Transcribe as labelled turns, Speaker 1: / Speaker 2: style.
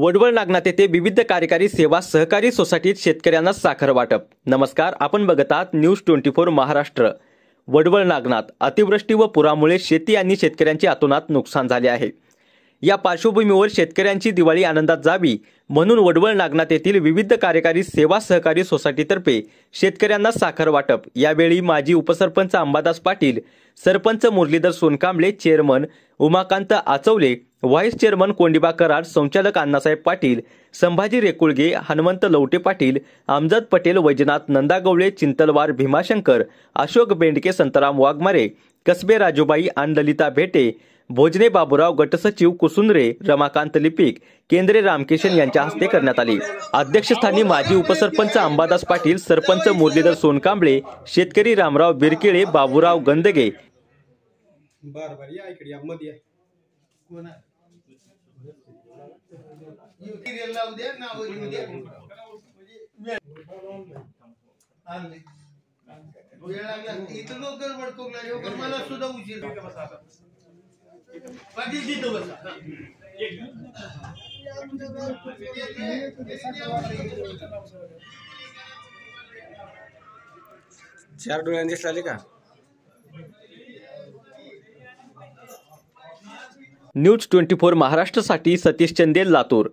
Speaker 1: वडवळ नागनाथ येथे विविध कार्यकारी सेवा सहकारी सोसायटीत शेतकऱ्यांना साखर वाटप। नमस्कार, आपण बघत आहात न्यूज 24 महाराष्ट्र। वडवळ नागनाथ अतिवृष्टी व पुरामुळे शेती आणि शेतकऱ्यांचे अतोनात नुकसान झाले आहे। या पार्श्वभूमीवर शेतकऱ्यांची दिवाळी आनंदात जावी म्हणून वडवळ नागनाथ येथील विविध कार्यकारी सेवा सहकारी सोसायटीतर्फे शेतकऱ्यांना साखर वाटप। यावेळी माजी उपसरपंच Ambadas Patil, sarpanch Muralidhar Sonkamble, chairman Umakant Achwale, vice chairman Kondiba Karad, संचालक अण्णासाहेब पाटील, संभाजी रेकुळगे, हनुमंत लवटे पाटील, अमजद पटेल, वैजनाथ नंदागवळे, चिंतलवार भीमाशंकर, अशोक बेंडके, संतराम वाघमारे, कसबे राजूबाई आणि ललिता भेटे, भोजने बाबूराव, गटसचिव कुसुंद्रे, रमाकांत लिपिक, केंद्रे रामकिशन यांच्या हस्ते करण्यात आले। अध्यक्षस्थानी माजी उपसरपंच अंबादास पाटील, सरपंच मुरलीधर सोनकांबळे, शेतकरी रामराव बिरकिळे, बाबूराव गंदगे।
Speaker 2: चार डोळ्यांनी दिसले का?
Speaker 1: न्यूज 24 महाराष्ट्रासाठी सतीश चंदेल, लातूर।